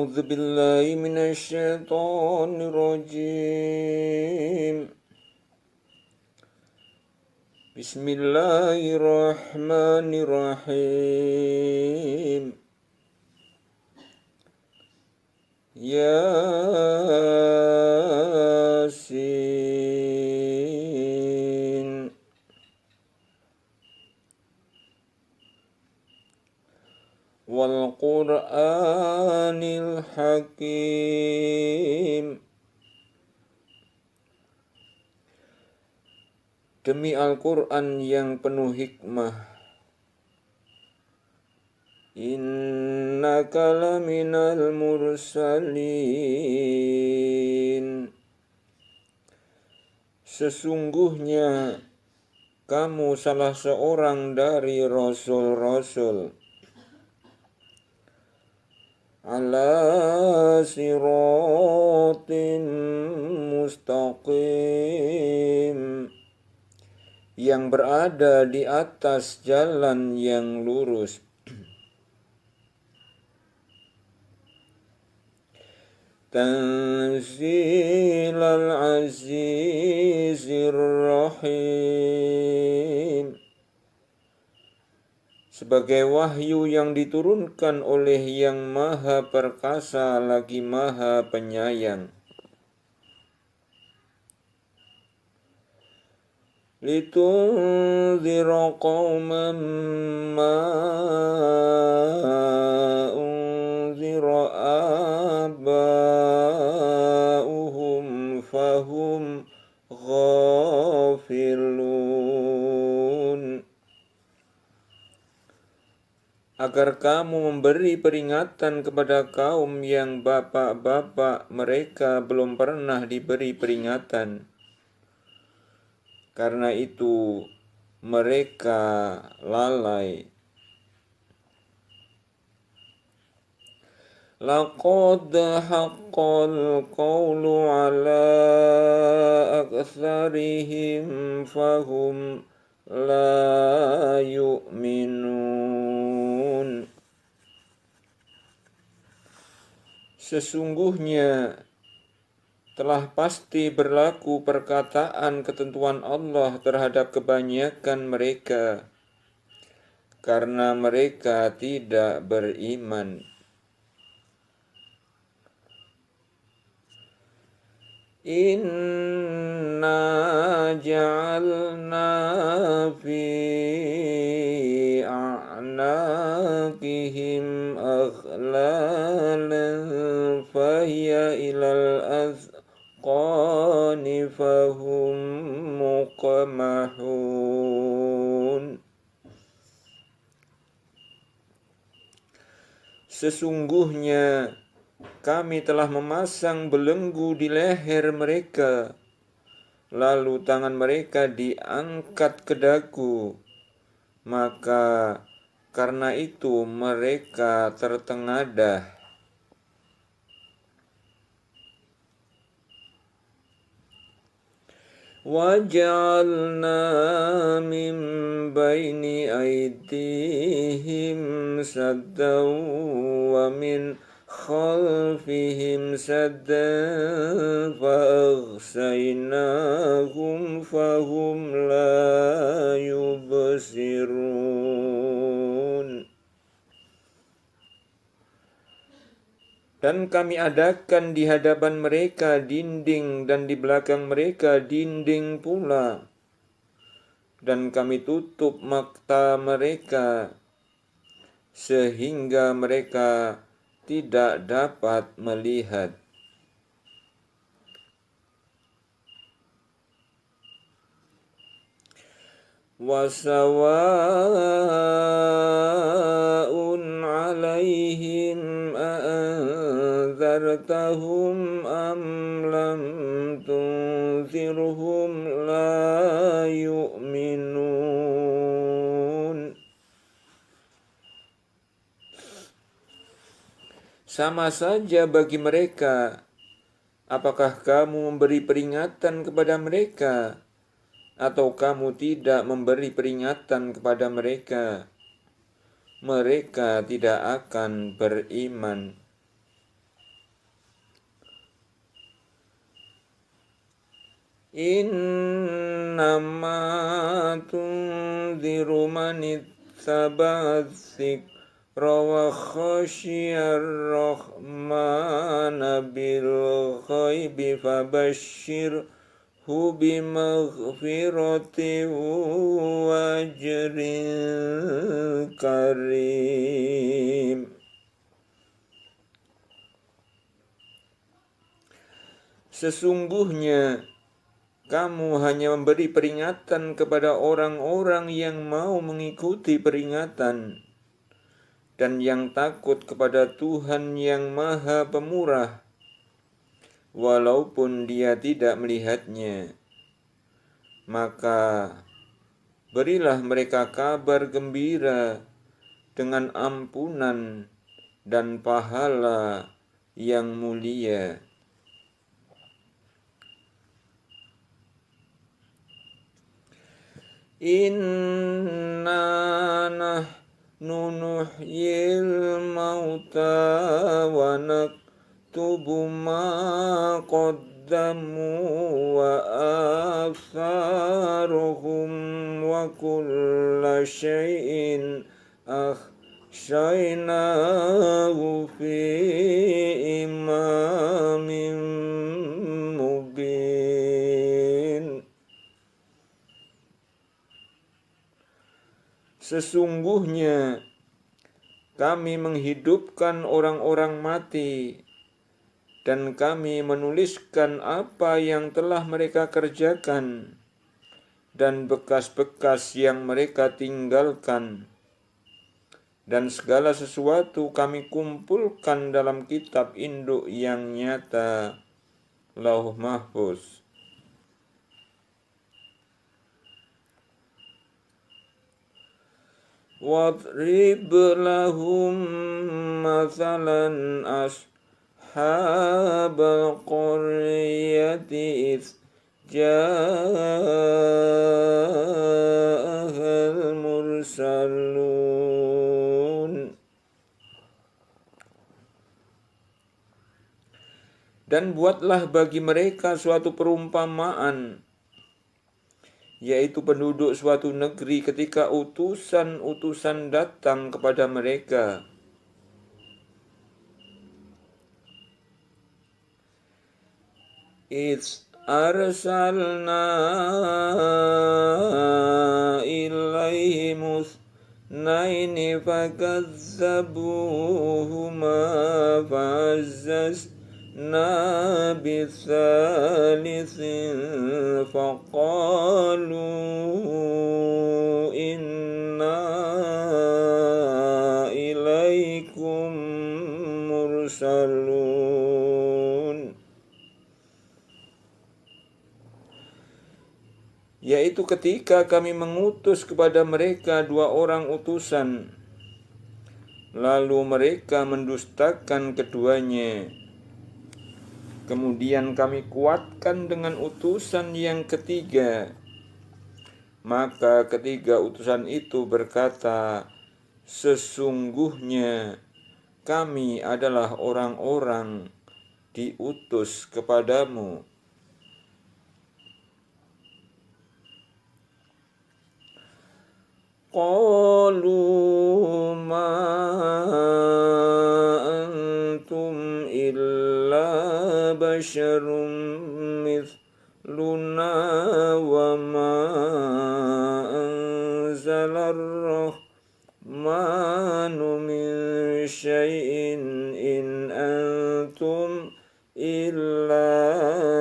أعوذ بالله من الشيطان الرجيم. بسم الله الرحمن الرحيم. ياسين والقرآن الحكيم. Demi Al-Quran yang penuh hikmah. Innaka laminal mursalin. Sesungguhnya kamu salah seorang dari rasul-rasul. Ala siratim mustaqim, yang berada di atas jalan yang lurus. Tanzilal azizir rahim, sebagai wahyu yang diturunkan oleh yang maha perkasa lagi maha penyayang. Litunzira qauman ma unzira aba'uhum fahum ghafilun, agar kamu memberi peringatan kepada kaum yang bapak-bapak mereka belum pernah diberi peringatan. Karena itu mereka lalai. Laqad haqqal qawlu ala aktsarihim fahum la yu'minun. Sesungguhnya telah pasti berlaku perkataan ketentuan Allah terhadap kebanyakan mereka, karena mereka tidak beriman. Inna ja'alna fi a'naqihim aghlalan fahiya ilal azqani fahum muqmahun. Sesungguhnya kami telah memasang belenggu di leher mereka, lalu tangan mereka diangkat ke dagu, maka karena itu mereka tertengadah. وَجَعَلْنَا مِنْ بَيْنِ أَيْدِيهِمْ سَدًّا وَمِنْ خَلْفِهِمْ سَدًّا فَأَغْشَيْنَاهُمْ فَهُمْ لَا يُبْصِرُونَ. Dan kami adakan di hadapan mereka dinding dan di belakang mereka dinding pula. Dan kami tutup mata mereka sehingga mereka tidak dapat melihat. Wasawa'un 'alaihim a'anzartahum am lam tunzirhum la yu'minun. Sama saja bagi mereka, apakah kamu memberi peringatan kepada mereka atau kamu tidak memberi peringatan kepada mereka, mereka tidak akan beriman. Innama tunziru man ittaba'a dzikra wa khasyiyar rahmana bil ghaibi fabashshirhu bimaghfiratin wa ajrin karim. Sesungguhnya kamu hanya memberi peringatan kepada orang-orang yang mau mengikuti peringatan dan yang takut kepada Tuhan yang Maha Pemurah, walaupun dia tidak melihatnya. Maka berilah mereka kabar gembira dengan ampunan dan pahala yang mulia. Inna nahnu nuhyil mauta wa naktubu ma qaddamu wa atharuhum wa kulla syai'in akhshainahu fi imamin mubin. Sesungguhnya kami menghidupkan orang-orang mati dan kami menuliskan apa yang telah mereka kerjakan dan bekas-bekas yang mereka tinggalkan, dan segala sesuatu kami kumpulkan dalam kitab induk yang nyata, Lauh Mahfuz. Wadrib lahum mathalan ashabal qaryati idh ja'ahal mursalun. Dan buatlah bagi mereka suatu perumpamaan, yaitu penduduk suatu negeri ketika utusan-utusan datang kepada mereka. Idz arsalna ilaihim itsnaini fakazzabuhuma fa'azzazna bitsalitsin faqalu inna ilaikum mursalun. Yaitu ketika kami mengutus kepada mereka 2 orang utusan, lalu mereka mendustakan keduanya. Kemudian kami kuatkan dengan utusan yang ketiga. Maka ketiga utusan itu berkata, sesungguhnya kami adalah orang-orang diutus kepadamu. Qalu ma antum illa basyarum mithluna wa ma anzalar rahmanu min syai'in in antum illa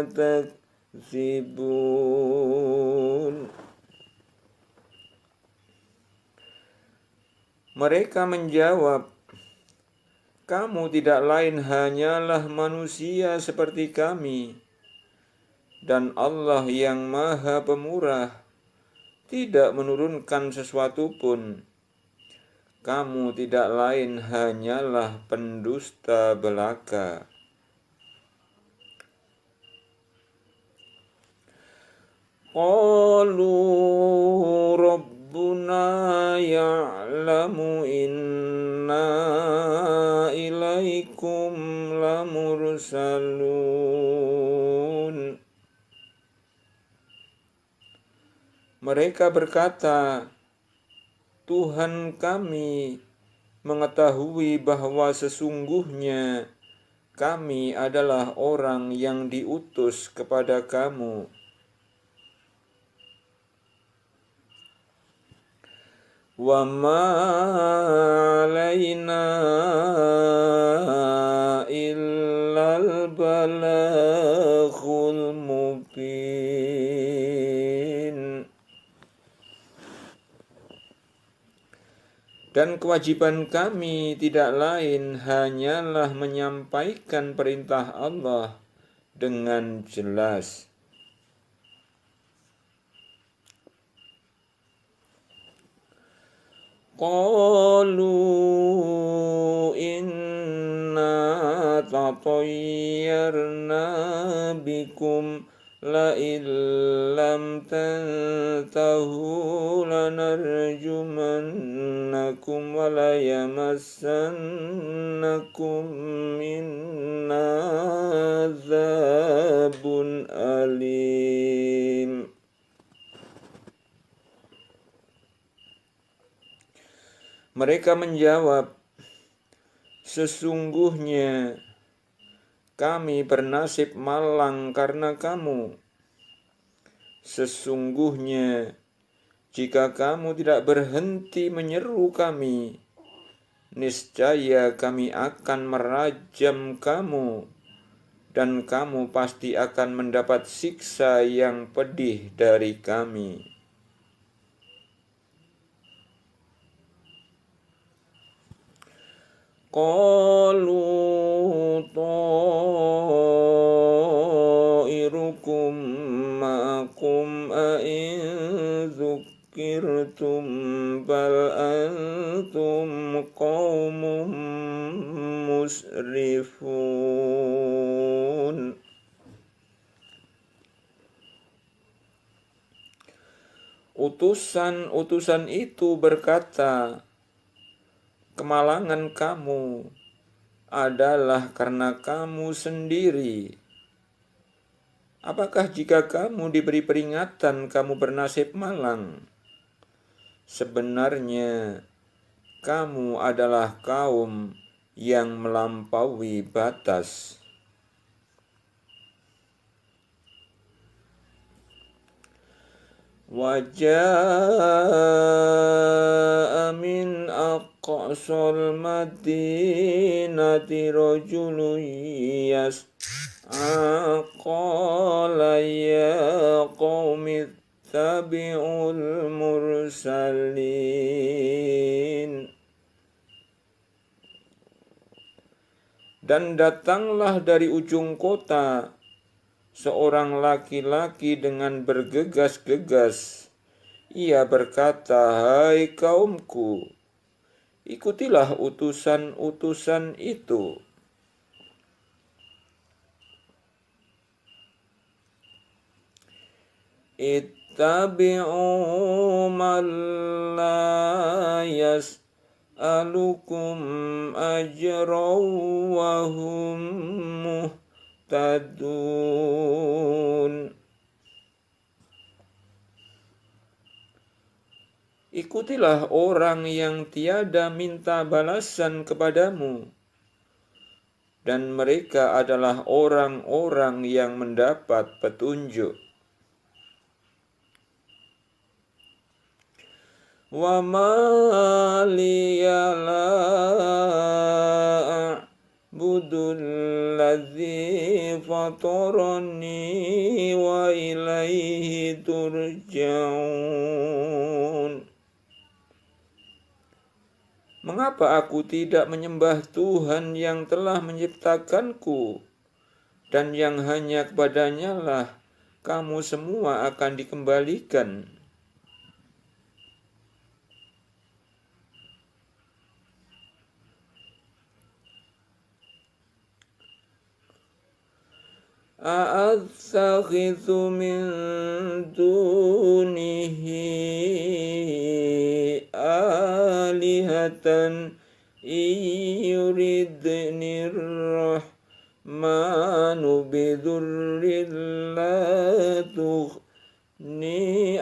takdzibun. Mereka menjawab, kamu tidak lain hanyalah manusia seperti kami, dan Allah yang Maha Pemurah tidak menurunkan sesuatu pun. Kamu tidak lain hanyalah pendusta belaka. Qalu Rabbuna ya'lamu inna ilaikum lamursalun. Mereka berkata, Tuhan kami mengetahui bahwa sesungguhnya kami adalah orang yang diutus kepada kamu. Wa ma alaina illal balaghul mubin. Dan kewajiban kami tidak lain hanyalah menyampaikan perintah Allah dengan jelas. Qalu inna tatayyarna bikum la illam tantahu lanarjumannakum wa la yamassannakum minna azabun alim. Mereka menjawab, sesungguhnya kami bernasib malang karena kamu. Sesungguhnya jika kamu tidak berhenti menyeru kami, niscaya kami akan merajam kamu, dan kamu pasti akan mendapat siksa yang pedih dari kami. Qalu ta'irukum ma'akum a'in dzukirtum bal antum qaumun musrifun. Utusan-utusan itu berkata, kemalangan kamu adalah karena kamu sendiri. Apakah jika kamu diberi peringatan kamu bernasib malang? Sebenarnya kamu adalah kaum yang melampaui batas. Wajaa min aqsal madinati rajulun yas'a qala ya qaumi ittabi'ul mursalin. Dan datanglah dari ujung kota seorang laki-laki dengan bergegas-gegas. Ia berkata, hai kaumku, ikutilah utusan-utusan itu. Ittabi'u man la yas'alukum ajran wa hum muhtadun. Ikutilah orang yang tiada minta balasan kepadamu, dan mereka adalah orang-orang yang mendapat petunjuk. Wa ma liya la a'budul ladzi fatarani wa ilaihi turja'un. Mengapa aku tidak menyembah Tuhan yang telah menciptakanku, dan yang hanya kepadanya lah kamu semua akan dikembalikan? A'attakhidhu min dunihi alihatan yuridnir rahmanu bidurrin la tughni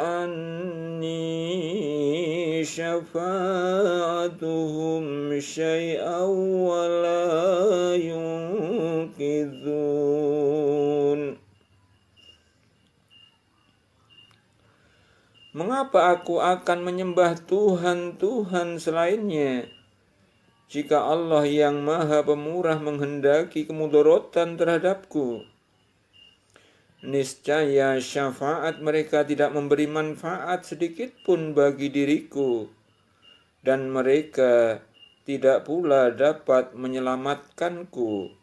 Mengapa aku akan menyembah Tuhan-Tuhan selainnya? Jika Allah yang Maha Pemurah menghendaki kemudorotan terhadapku, niscaya syafaat mereka tidak memberi manfaat sedikit pun bagi diriku, dan mereka tidak pula dapat menyelamatkanku.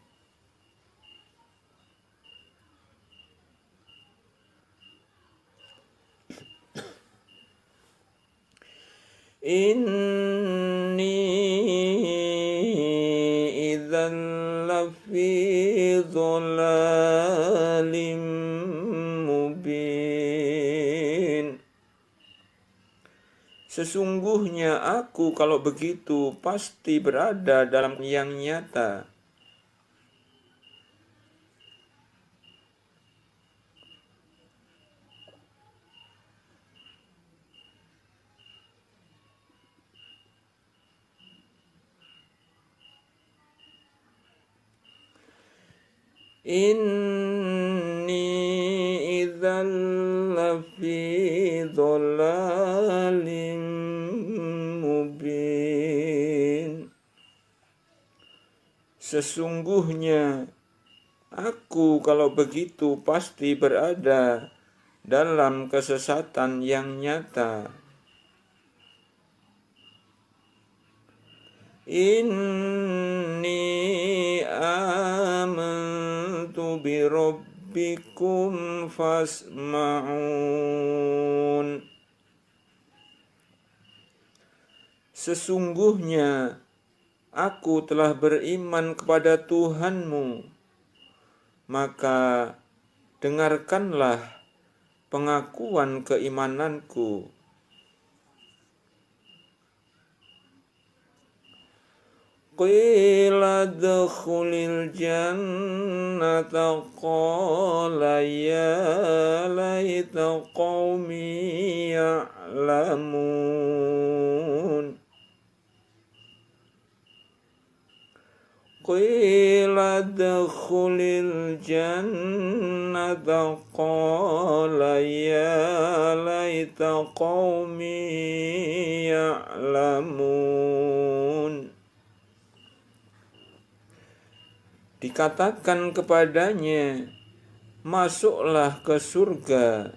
Inni idzan lafi dhalalim mubin. Sesungguhnya aku kalau begitu pasti berada dalam yang nyata. Inni idzal lafi dhalalim mubin. Sesungguhnya aku kalau begitu pasti berada dalam kesesatan yang nyata. Inni amantu bi rabbikum fasma'un. Sesungguhnya aku telah beriman kepada Tuhanmu, maka dengarkanlah pengakuan keimananku. Qila dkhulil jannata qala ya laita qaumi ya'lamun. Qila dkhulil jannata qala ya laita qaumi ya'lamun. Dikatakan kepadanya, masuklah ke surga.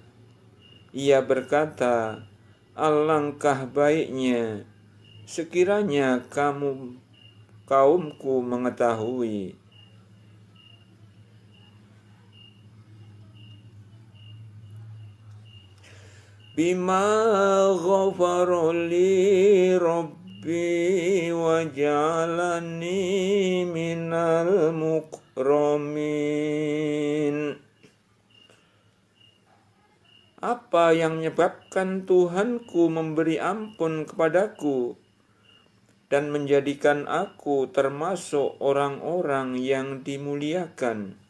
Ia berkata, alangkah baiknya sekiranya kaumku mengetahui. Bima ghafara li Rabbi wa ja'alani minal mukramin. Apa yang menyebabkan Tuhanku memberi ampun kepadaku dan menjadikan aku termasuk orang-orang yang dimuliakan.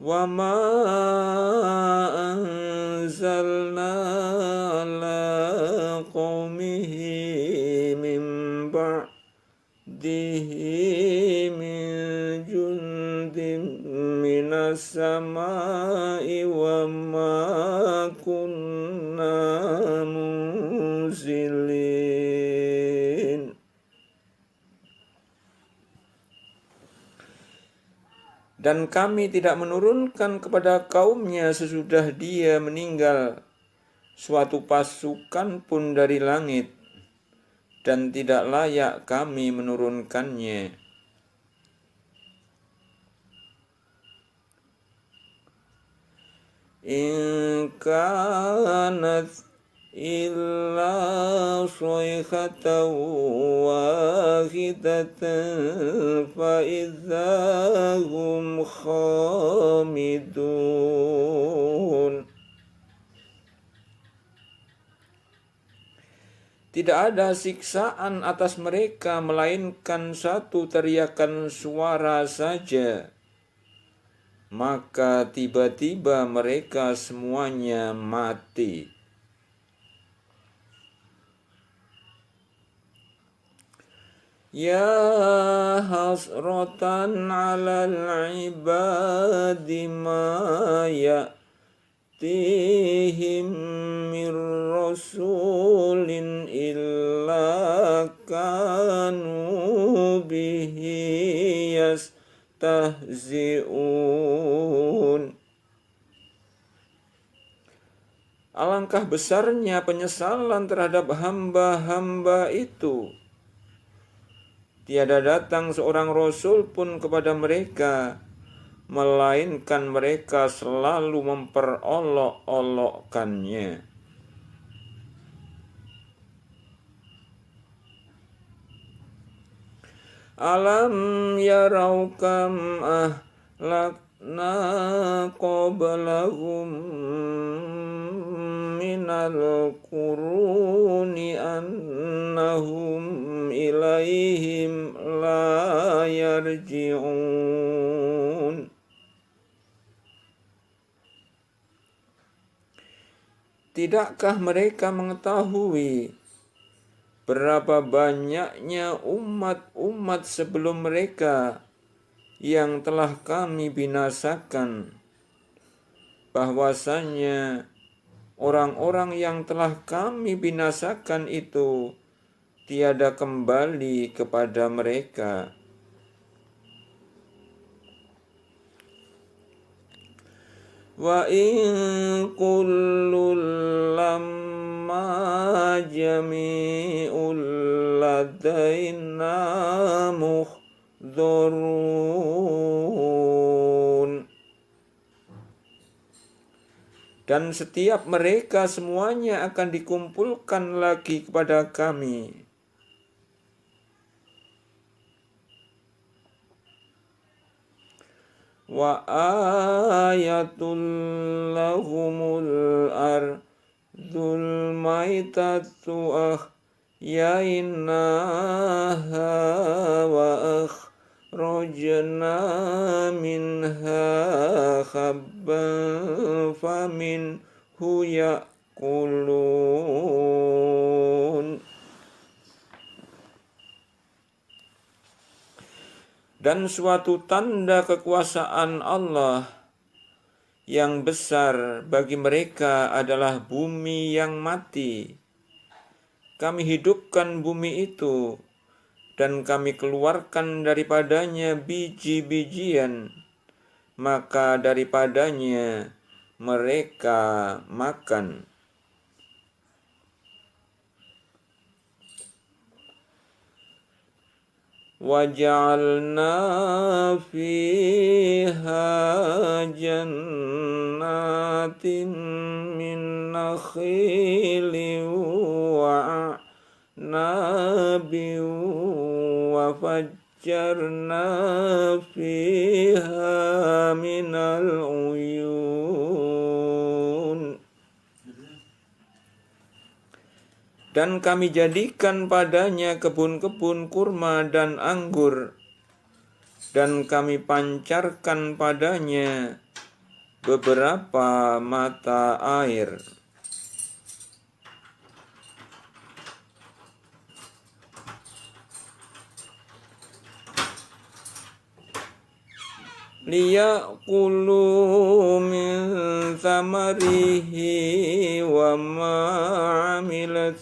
Wa ma anzalna ala qaumihi min ba'dihi min jundin minas samai wa ma kunna munzilin. Dan kami tidak menurunkan kepada kaumnya sesudah dia meninggal suatu pasukan pun dari langit, dan tidak layak kami menurunkannya. In kanat illa sayhatan wahidatan fa idzahum khamidun. Tidak ada siksaan atas mereka melainkan satu teriakan suara saja, maka tiba-tiba mereka semuanya mati. Ya hasratan 'alal 'ibadi ma ya'tihim mir rasulin illa kanu bihi yastahzi'un. Alangkah besarnya penyesalan terhadap hamba-hamba itu. Tiada datang seorang rasul pun kepada mereka, melainkan mereka selalu memperolok-olokkannya. Alam yarau kam ahlakna qablahum minal quruni annahum ilaihim la yarji'un. Tidakkah mereka mengetahui berapa banyaknya umat-umat sebelum mereka yang telah kami binasakan, bahwasanya orang-orang yang telah kami binasakan itu tiada kembali kepada mereka. Wa in kullul lamma jami'ul ladaina muhdharun. Dan setiap mereka semuanya akan dikumpulkan lagi kepada kami. Wa ayatul lahumul ardul maitatu ahyainaha wa akhrajna minha habban faminhu ya'kulun. Dan suatu tanda kekuasaan Allah yang besar bagi mereka adalah bumi yang mati. Kami hidupkan bumi itu, dan kami keluarkan daripadanya biji-bijian, maka daripadanya mereka makan. وَجَعَلْنَا فِيهَا جَنَّاتٍ مِّن نَخِيلٍ وَأَعْنَابٍ وَفَجَّرْنَا فِيهَا مِنَ الْعُيُونِ. Dan kami jadikan padanya kebun-kebun kurma dan anggur, dan kami pancarkan padanya beberapa mata air. Liya'kulu min thamarihi wa ma'amilat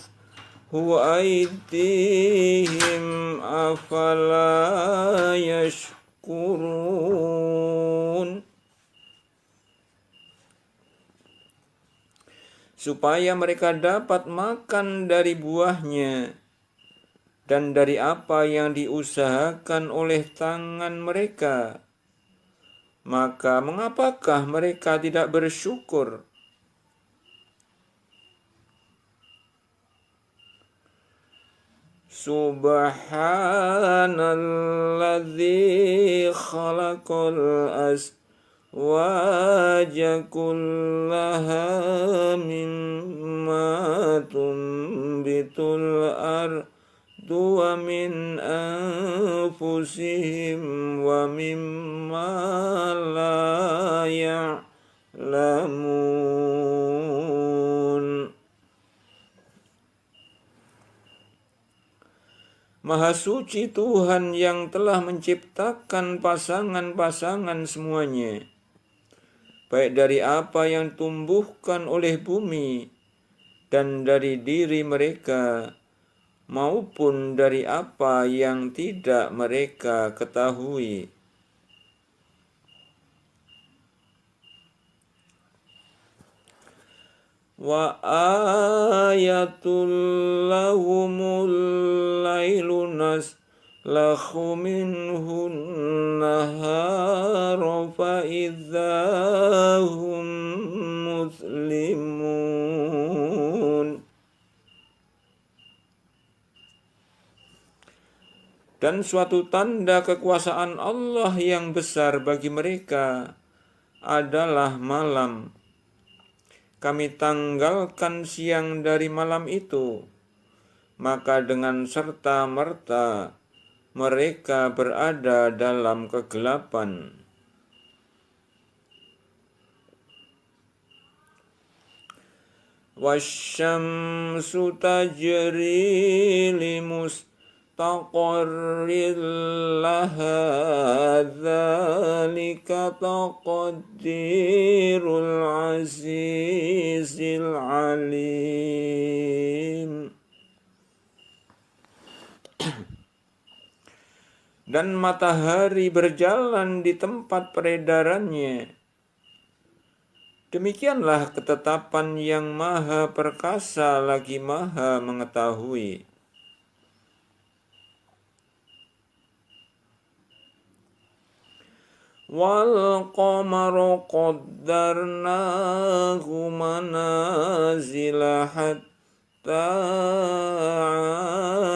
huwa aydihim afala yashkurun. Supaya mereka dapat makan dari buahnya dan dari apa yang diusahakan oleh tangan mereka. Maka mengapakah mereka tidak bersyukur? Subhanalladzi khalaqal azwaja kullaha mimma tumbitul ardu wa min anfusihim wa mimma la ya'lamun. Maha suci Tuhan yang telah menciptakan pasangan-pasangan semuanya, baik dari apa yang tumbuhkan oleh bumi dan dari diri mereka, maupun dari apa yang tidak mereka ketahui. Wa ayatul lahumul lailu naslakhu minhun nahara fa idzahum muslimun. Dan suatu tanda kekuasaan Allah yang besar bagi mereka adalah malam. Kami tanggalkan siang dari malam itu, maka dengan serta-merta mereka berada dalam kegelapan. Wasyamsu tajri limustaqarril laha dzalika taqdirul azizil alim. Dan matahari berjalan di tempat peredarannya. Demikianlah ketetapan yang maha perkasa lagi maha mengetahui. Wal qamaru qaddarnahu manazila hatta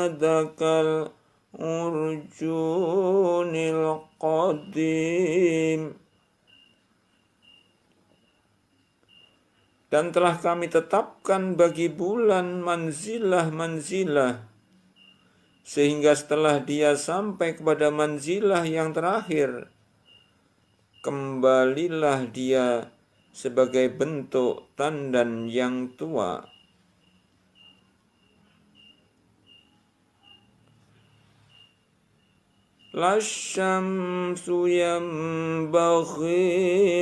adakal urjunil qadim. Dan telah kami tetapkan bagi bulan manzilah-manzilah, sehingga setelah dia sampai kepada manzilah yang terakhir, kembalilah dia sebagai bentuk tandan yang tua. Lasyamsu yambaghi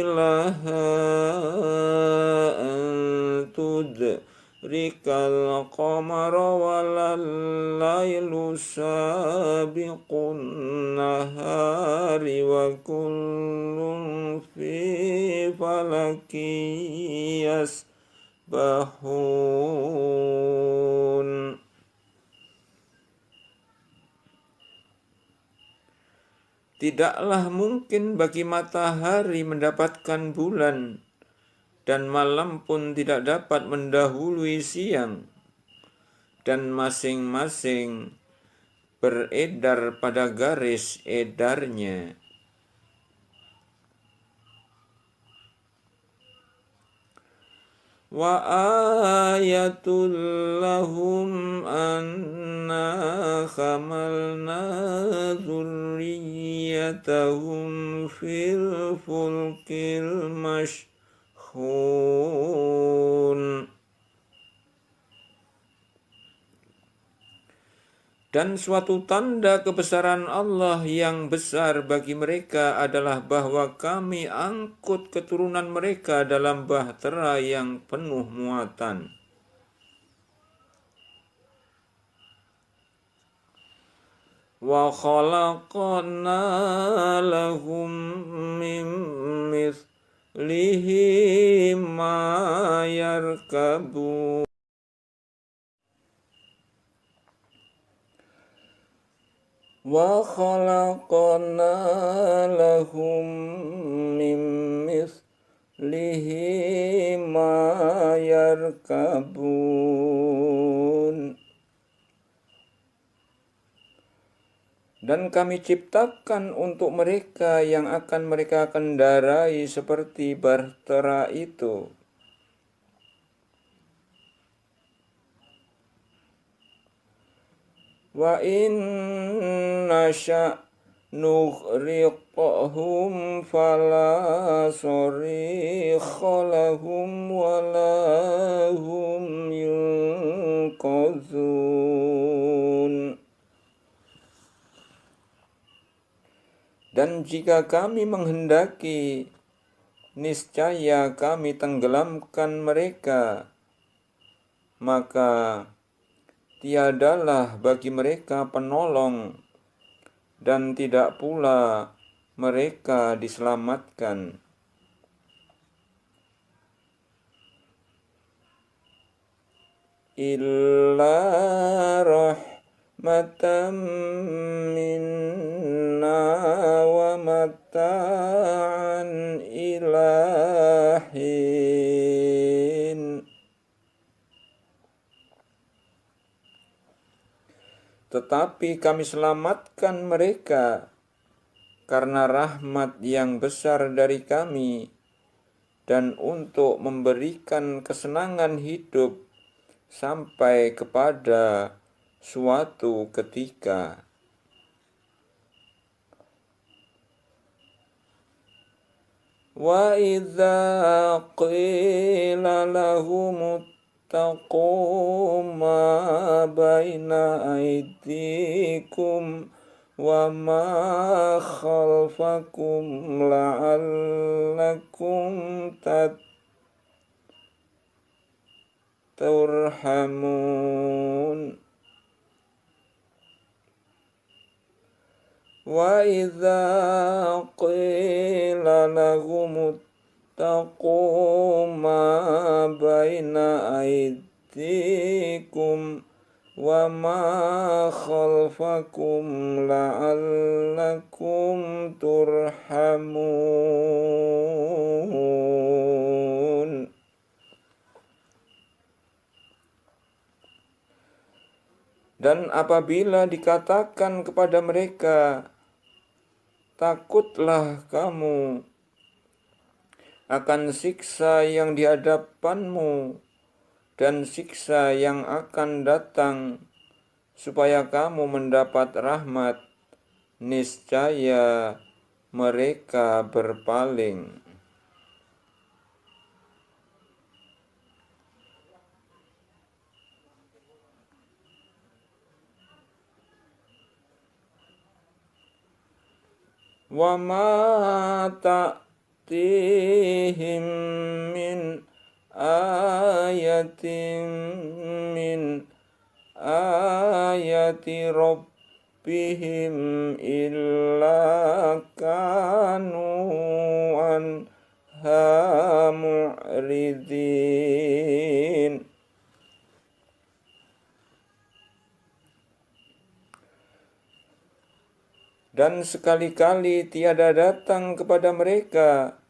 laha an tudrikal qamara walal lailu sabiqun nahari wa kullun fi falaki yasbahun. Tidaklah mungkin bagi matahari mendapatkan bulan, dan malam pun tidak dapat mendahului siang, dan masing-masing beredar pada garis edarnya. Wa ayatul lahum anna hamalna dzurriyyatahum fil fulkil mashhun. Dan suatu tanda kebesaran Allah yang besar bagi mereka adalah bahwa kami angkut keturunan mereka dalam bahtera yang penuh muatan. Wa khalaqna lahum min mithlihi ma yarkabun. Wa khalaqna lahum min mithlihi ma yarkabun. Dan kami ciptakan untuk mereka yang akan mereka kendarai seperti bahtera itu. Wa inna sya' nughriqhum fala sarikha lahum wala hum yunqazun. Dan jika kami menghendaki, niscaya kami tenggelamkan mereka, maka tiadalah bagi mereka penolong dan tidak pula mereka diselamatkan. Illa rahmatan minna wa mata'an ilahin. Tetapi kami selamatkan mereka karena rahmat yang besar dari kami dan untuk memberikan kesenangan hidup sampai kepada suatu ketika. Wa idza qila lahum ittaqu ma baina aydikum wa ma khalfakum la'allakum turhamun. Wa idza qila lahum ittaqu ma baina aydikum wa ma khalfakum la'allakum turhamun. Dan apabila dikatakan kepada mereka, takutlah kamu akan siksa yang di hadapanmu dan siksa yang akan datang, supaya kamu mendapat rahmat, niscaya mereka berpaling. Wa ma ta'tihim min ayatin min ayati rabbihim illa kanu anha mu'ridin. Dan sekali-kali tiada datang kepada mereka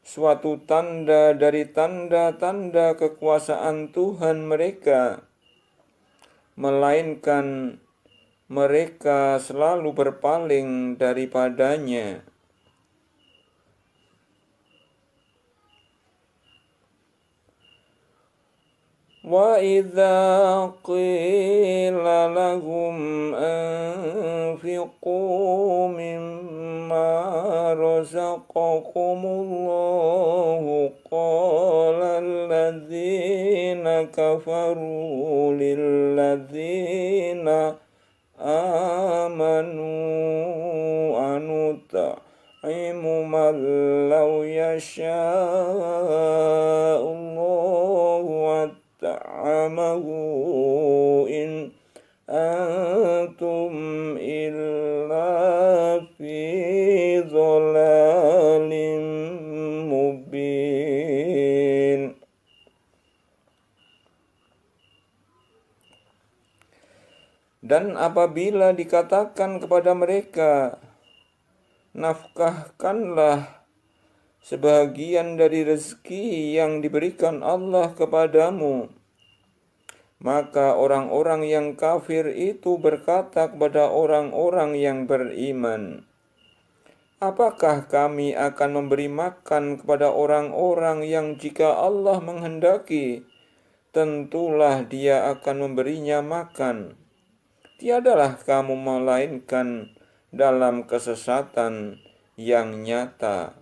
suatu tanda dari tanda-tanda kekuasaan Tuhan mereka, melainkan mereka selalu berpaling daripadanya. Wa idza qila lahum anfiqu mimma razaqakumullahu qala alladzina kafaru lilladzina amanu anut'imu man law yasha'ullahu ta'amahu in antum illa fi dhalalim mubin. Dan apabila dikatakan kepada mereka, nafkahkanlah sebahagian dari rezeki yang diberikan Allah kepadamu, maka orang-orang yang kafir itu berkata kepada orang-orang yang beriman, apakah kami akan memberi makan kepada orang-orang yang jika Allah menghendaki, tentulah Dia akan memberinya makan. Tiadalah kamu melainkan dalam kesesatan yang nyata.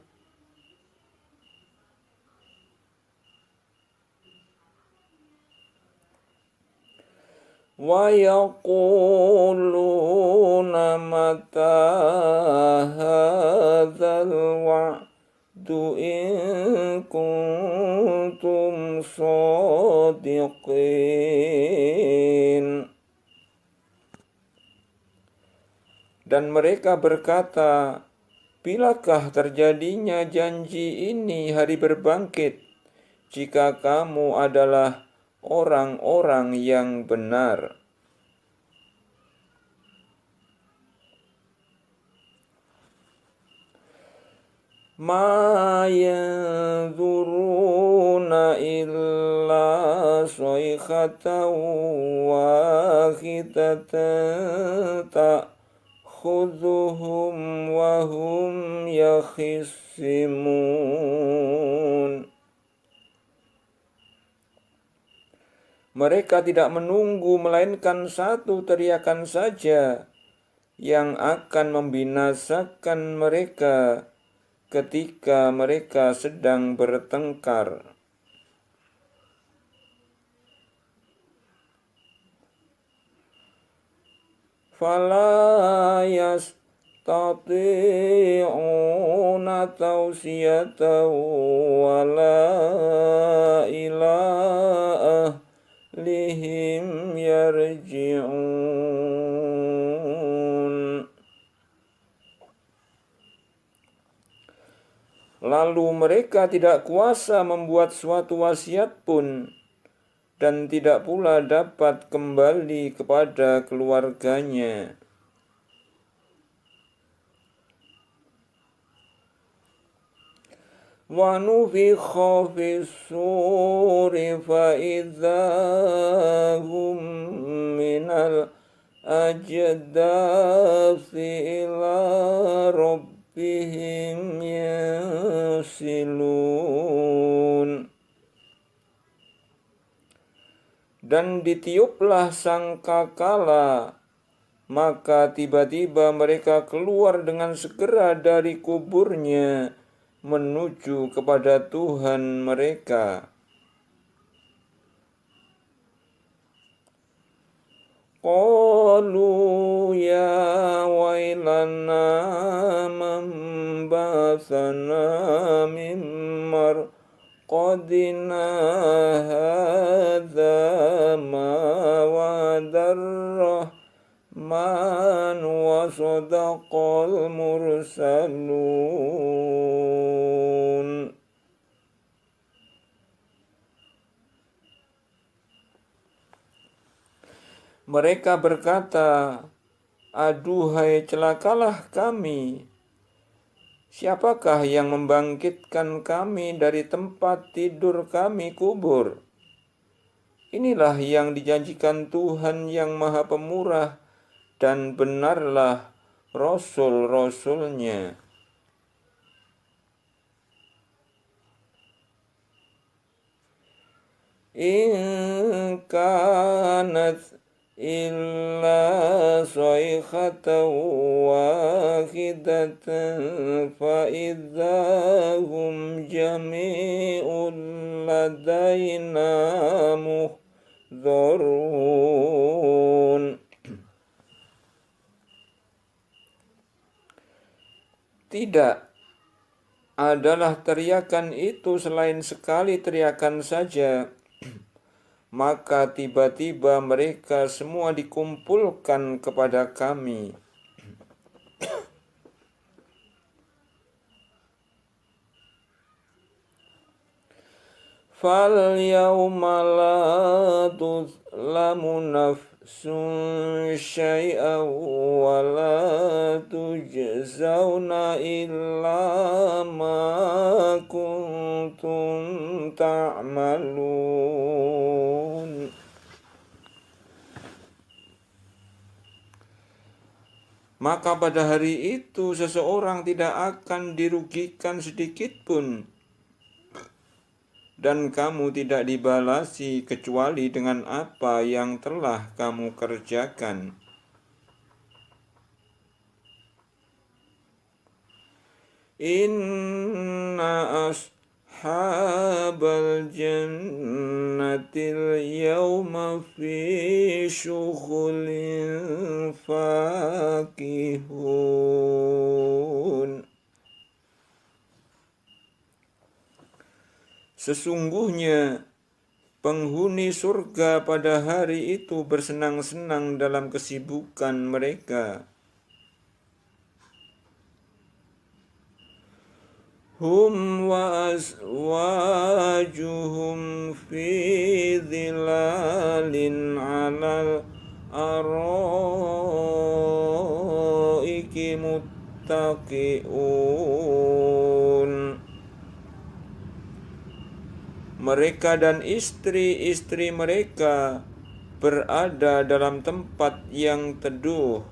Wa yaquluna mata muqin. Dan mereka berkata, bilakah terjadinya janji ini hari berbangkit, jika kamu adalah orang-orang yang benar? Ma yanzuruna illa sayhatan wahidatan ta'khudhuhum wa hum yakhisimun. Mereka tidak menunggu melainkan satu teriakan saja yang akan membinasakan mereka ketika mereka sedang bertengkar. Fala yastati'una tawsiyatan wala ila ahlihim yarji'un. Lalu mereka tidak kuasa membuat suatu wasiat pun, dan tidak pula dapat kembali kepada keluarganya. Wa nufikha fis-suri fa idza hum minal ajdasi ila rabbihim yasilun. Dan ditiuplah sangkakala, maka tiba-tiba mereka keluar dengan segera dari kuburnya menuju kepada Tuhan mereka. Qalu ya wailana man ba'athana min marqadina hadza ma wa'adar rahman wa sadaqal mursalun. Mereka berkata, aduhai celakalah kami. Siapakah yang membangkitkan kami dari tempat tidur kami kubur? Inilah yang dijanjikan Tuhan yang Maha Pemurah, dan benarlah Rasul-Rasulnya. In kanat illa sayhatan wahidatan fa idzahum jami'un ladaina muhdharun. Tidak adalah teriakan itu selain sekali teriakan saja, maka tiba-tiba mereka semua dikumpulkan kepada kami. Fal yawma la tuzlamu nafsun syai'an wa la tujzauna illa ma kuntum ta'malun. Maka pada hari itu seseorang tidak akan dirugikan sedikit pun, dan kamu tidak dibalasi kecuali dengan apa yang telah kamu kerjakan. Inna ashabal jannatil yawma fi syughulin fakihun. Sesungguhnya Penghuni surga pada hari itu bersenang-senang dalam kesibukan mereka. Hum wa azwajuhum fi dhilalin alal araiki muttaqi'un. Mereka dan istri-istri mereka berada dalam tempat yang teduh,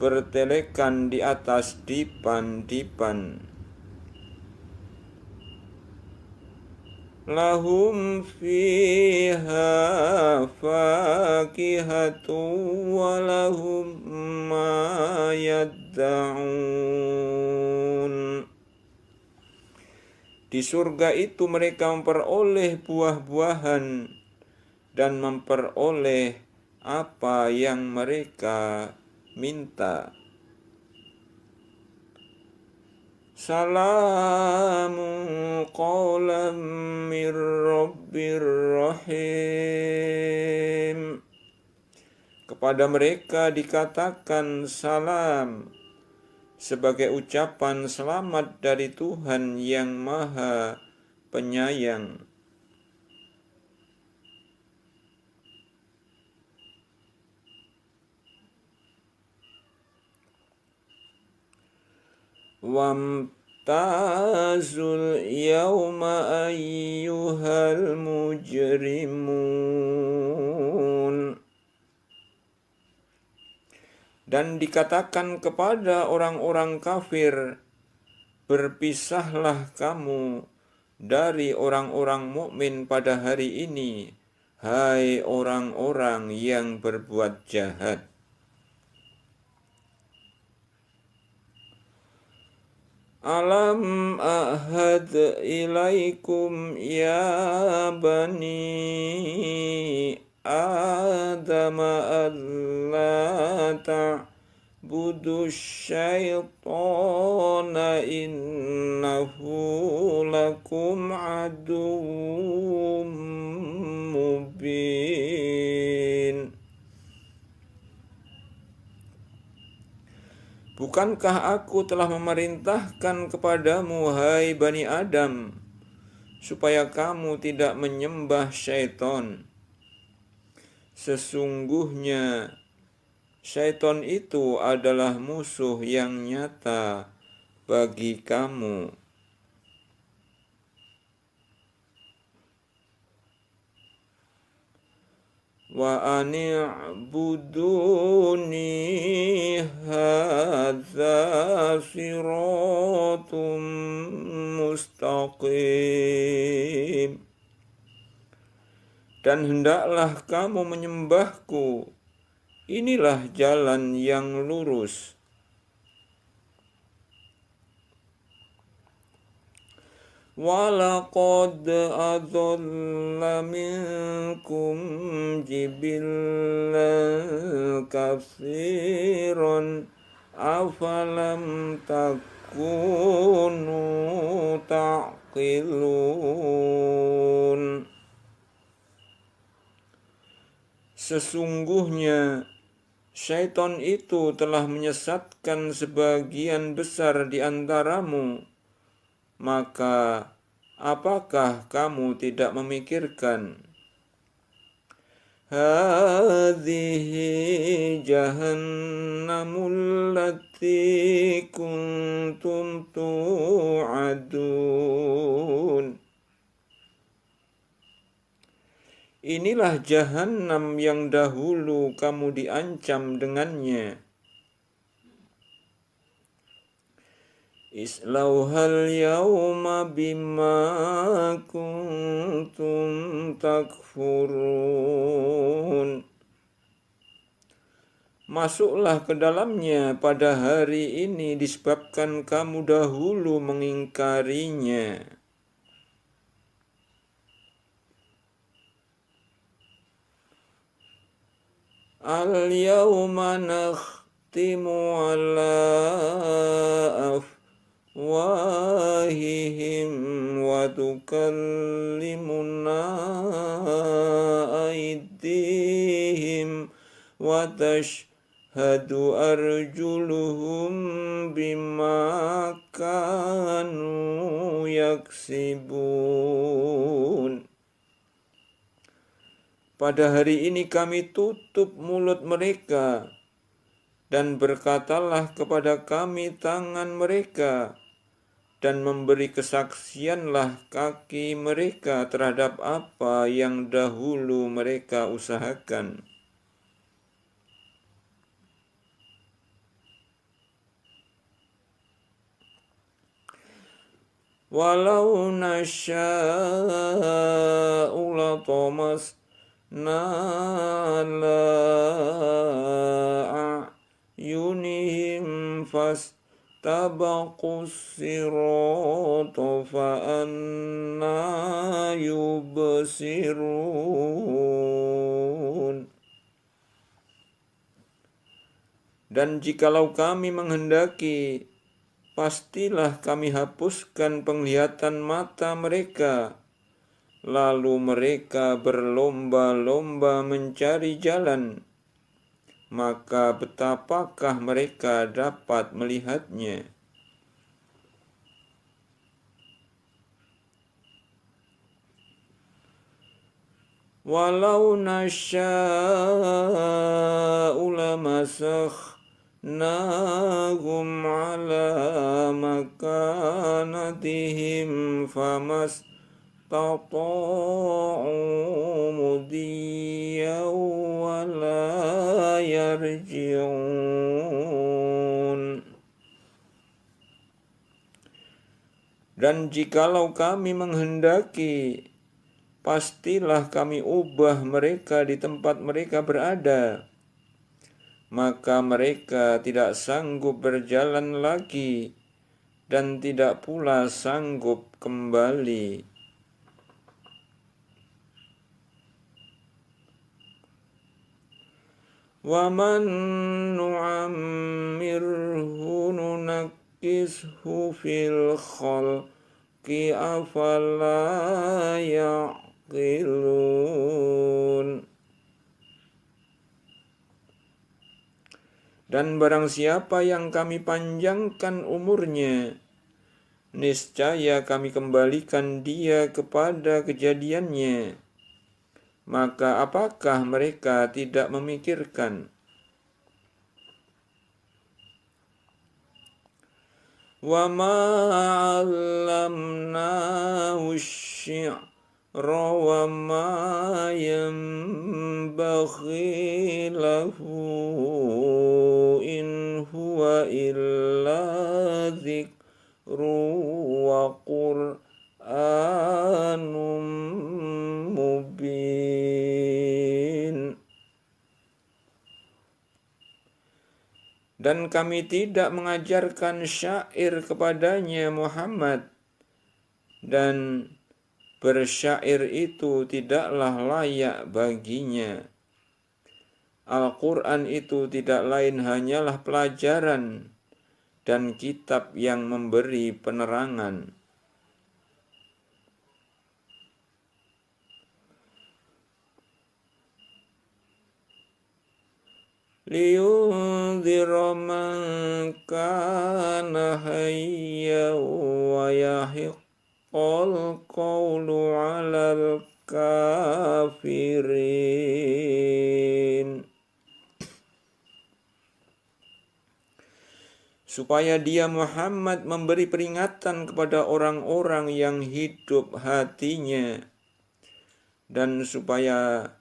bertelekan di atas dipan-dipan. Lahum fiha fakihatu wa lahum ma yadda'un. Di surga itu mereka memperoleh buah-buahan dan memperoleh apa yang mereka minta. Salamun qawlan mir rabbir rahim. Kepada mereka dikatakan salam, sebagai ucapan selamat dari Tuhan yang Maha Penyayang. Wamtazul yawma ayyuhal mujrimun. Dan dikatakan kepada orang-orang kafir, berpisahlah kamu dari orang-orang mukmin pada hari ini, hai orang-orang yang berbuat jahat. Alam ahad ilaikum ya bani Adam alla ta'budu syaitana innahu lakum aduwwum mubin. Bukankah aku telah memerintahkan kepadamu, hai Bani Adam, supaya kamu tidak menyembah syaitan? Sesungguhnya syaitan itu adalah musuh yang nyata bagi kamu. Wa ani'buduni hadza siratum mustaqim. Dan hendaklah kamu menyembahku, inilah jalan yang lurus. Walaqad adalla minkum jibillan katsiran afalam takunu taqilun. Sesungguhnya syaitan itu telah menyesatkan sebagian besar di antaramu. Maka apakah kamu tidak memikirkan? Hadhihi jahannamul lati kuntum tu'adun. Inilah jahannam yang dahulu kamu diancam dengannya. Islauhal yawma bima kuntum takfurun. Masuklah ke dalamnya pada hari ini disebabkan kamu dahulu mengingkarinya. Al-yawma nakhtimu ala أفواههم وتكلمنا أيديهم وتشهد أرجلهم بما كانوا يكسبون. Pada hari ini kami tutup mulut mereka, dan berkatalah kepada kami tangan mereka, dan memberi kesaksianlah kaki mereka terhadap apa yang dahulu mereka usahakan. Walau nasya'u latamasna ala a'yunihim fastabaqus sirata fa'anna yubsirun. Dan jikalau kami menghendaki, pastilah kami hapuskan penglihatan mata mereka, lalu mereka berlomba-lomba mencari jalan, maka betapakah mereka dapat melihatnya? Walau nasya'u lamasahnahum ala makanatihim famas tata'u mudiyan wa la yarji'un. Dan jikalau kami menghendaki, pastilah kami ubah mereka di tempat mereka berada, maka mereka tidak sanggup berjalan lagi dan tidak pula sanggup kembali. Wa man nu'ammirhu nunakkishu fil khalqi afala ya'qilun. Dan barang siapa yang kami panjangkan umurnya, niscaya kami kembalikan dia kepada kejadiannya. Maka apakah mereka tidak memikirkan? Wa ma 'allamnahu asy-syi'ra wa ma yanbaghi lahu in huwa illa dzikru wa qur'anum mubin. Dan kami tidak mengajarkan syair kepadanya Muhammad, dan bersyair itu tidaklah layak baginya. Al-Quran itu tidak lain hanyalah pelajaran dan kitab yang memberi penerangan. Liyunzira man kana hayyan wa yahiqqal qawlu 'alal kafirin. Supaya dia Muhammad memberi peringatan kepada orang-orang yang hidup hatinya, dan supaya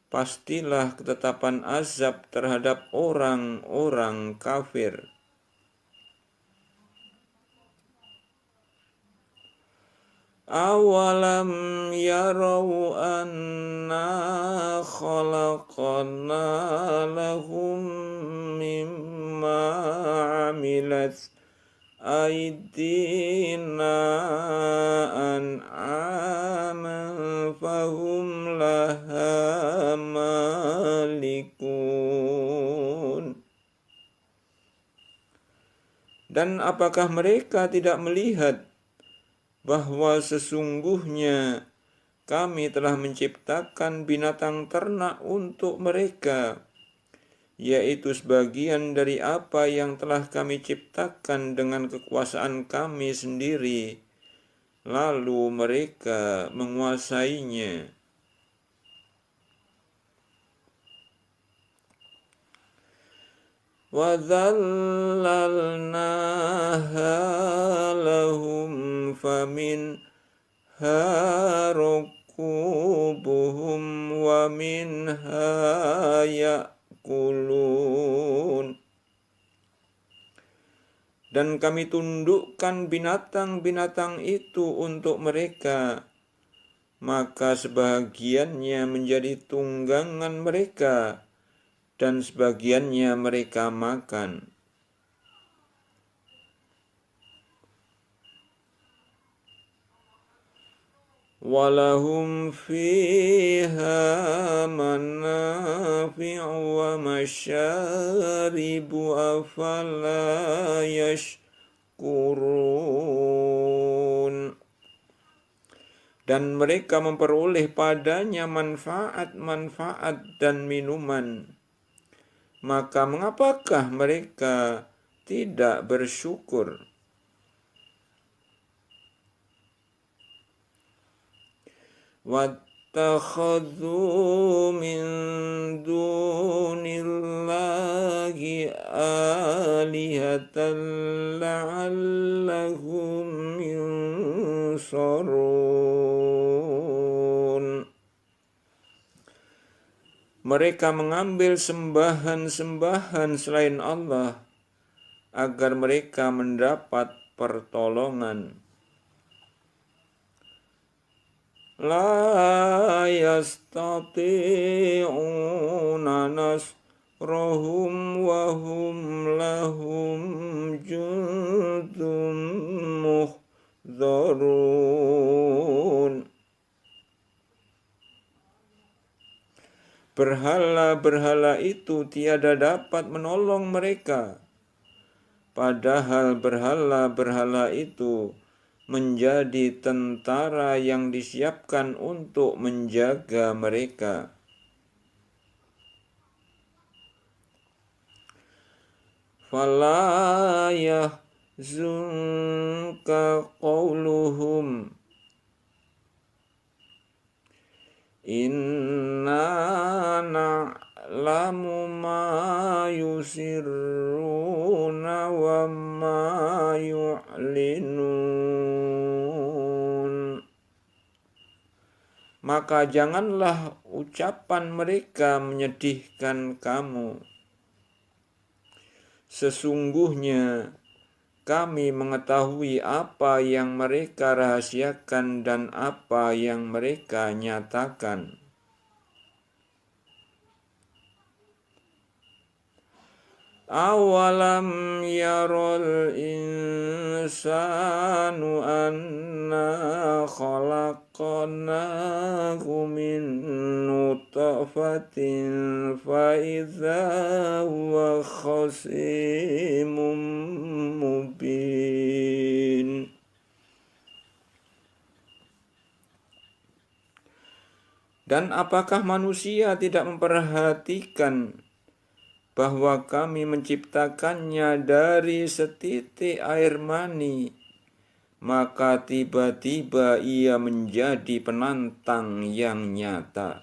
pastilah ketetapan azab terhadap orang-orang kafir. Awalam yarau anna khalaqna lahum mimma amilat aydina an'aman fahum laha malikun. Dan apakah mereka tidak melihat bahwa sesungguhnya kami telah menciptakan binatang ternak untuk mereka, yaitu sebagian dari apa yang telah kami ciptakan dengan kekuasaan kami sendiri, lalu mereka menguasainya. وَذَلَّلْنَاهَا لَهُمْ فَمِنْهَا رَكُوبُهُمْ وَمِنْهَا يَأْكُلُونَ. Dan kami tundukkan binatang-binatang itu untuk mereka, maka sebahagiannya menjadi tunggangan mereka, dan sebagiannya mereka makan. Walahum fiha manafi'u wa masyaribu afala yashkurun. Dan mereka memperoleh padanya manfaat-manfaat dan minuman. Maka mengapakah mereka tidak bersyukur? وَاتَّخَذُوا مِن دُونِ اللَّهِ آلِهَةً لَعَلَّهُمْ يُنصَرُونَ. Mereka mengambil sembahan-sembahan selain Allah agar mereka mendapat pertolongan. La yastati'una nasrahum wa hum lahum jundum muhdharun. Berhala-berhala itu tiada dapat menolong mereka, padahal berhala-berhala itu menjadi tentara yang disiapkan untuk menjaga mereka. Fala yahzunka qawluhum inna na'lamu ma yusirruna wa ma yu'linun. Maka janganlah ucapan mereka menyedihkan kamu. Sesungguhnya kami mengetahui apa yang mereka rahasiakan dan apa yang mereka nyatakan. Awalam yarul insanu anna khalaqnahu min nutfatin fa idza huwa khasimun mubin. Dan apakah manusia tidak memperhatikan bahwa kami menciptakannya dari setitik air mani, maka tiba-tiba ia menjadi penantang yang nyata.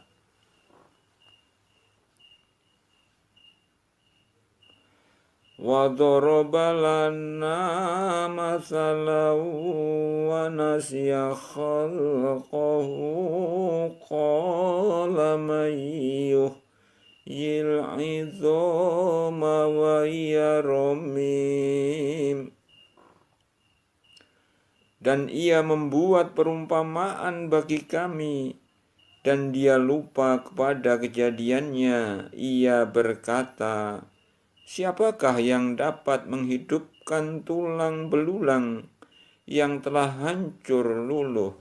Wa daraba lana mathalan wa nasiya khalqahu qala man yil'idhoma wa yaramim. Dan ia membuat perumpamaan bagi kami, dan dia lupa kepada kejadiannya. Ia berkata, siapakah yang dapat menghidupkan tulang belulang yang telah hancur luluh?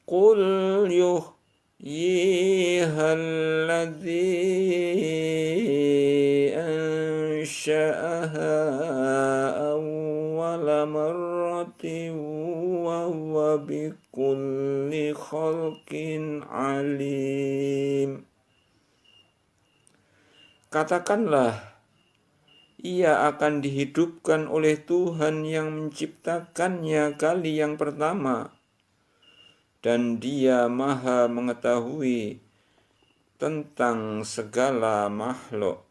Qul yuhyiha alladzi ansha'aha awwala marratin wa huwa bikulli khalqin alim. Katakanlah, ia akan dihidupkan oleh Tuhan yang menciptakannya kali yang pertama, dan Dia Maha mengetahui tentang segala makhluk.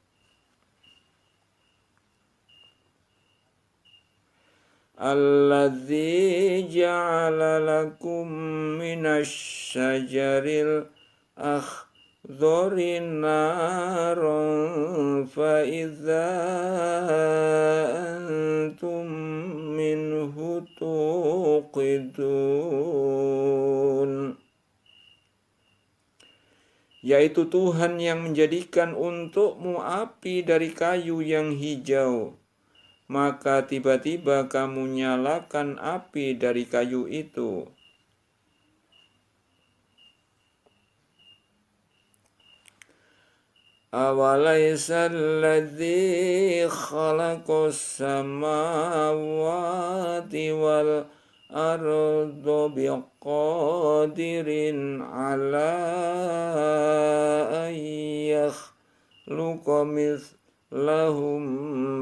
Alladzi ja'ala lakum minasy-syajaril akhdari naran fa idza antum minhu tuqidun. Yaitu Tuhan yang menjadikan untukmu api dari kayu yang hijau, maka tiba-tiba kamu nyalakan api dari kayu itu. Awalaysa alladzi khalaqas samawati wal arda biqadirin ala an yakhluqa mithlahum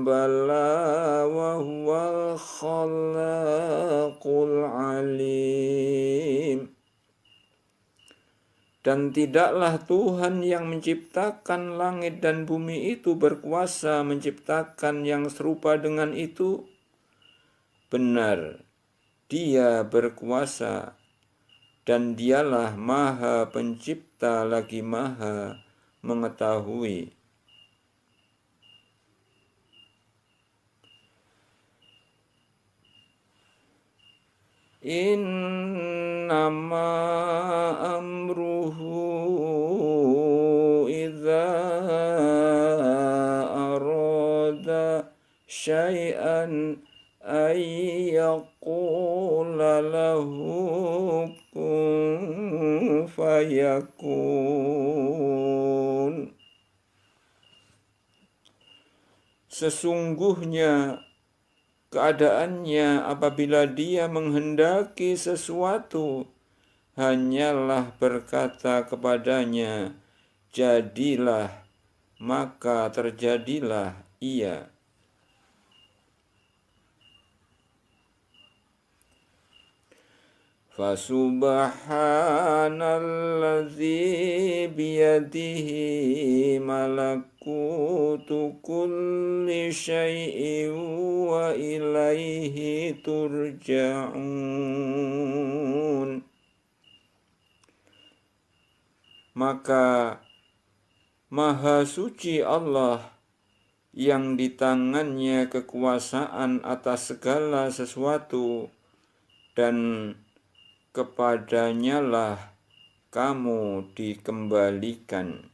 bala wa huwal khallaqul alim. Dan tidaklah Tuhan yang menciptakan langit dan bumi itu berkuasa menciptakan yang serupa dengan itu? Benar, Dia berkuasa, dan Dialah Maha Pencipta lagi Maha Mengetahui. Innama amruhu idza arada syai'an ayyaqula lahu kun fayakun. Sesungguhnya keadaannya apabila Dia menghendaki sesuatu, hanyalah berkata kepadanya, jadilah, maka terjadilah ia. Fasubhanalladzi biyadihi malakutu kulli syai'in wa ilaihi turja'un. Maka Maha Suci Allah yang di tangannya kekuasaan atas segala sesuatu, dan kepadanyalah kamu dikembalikan.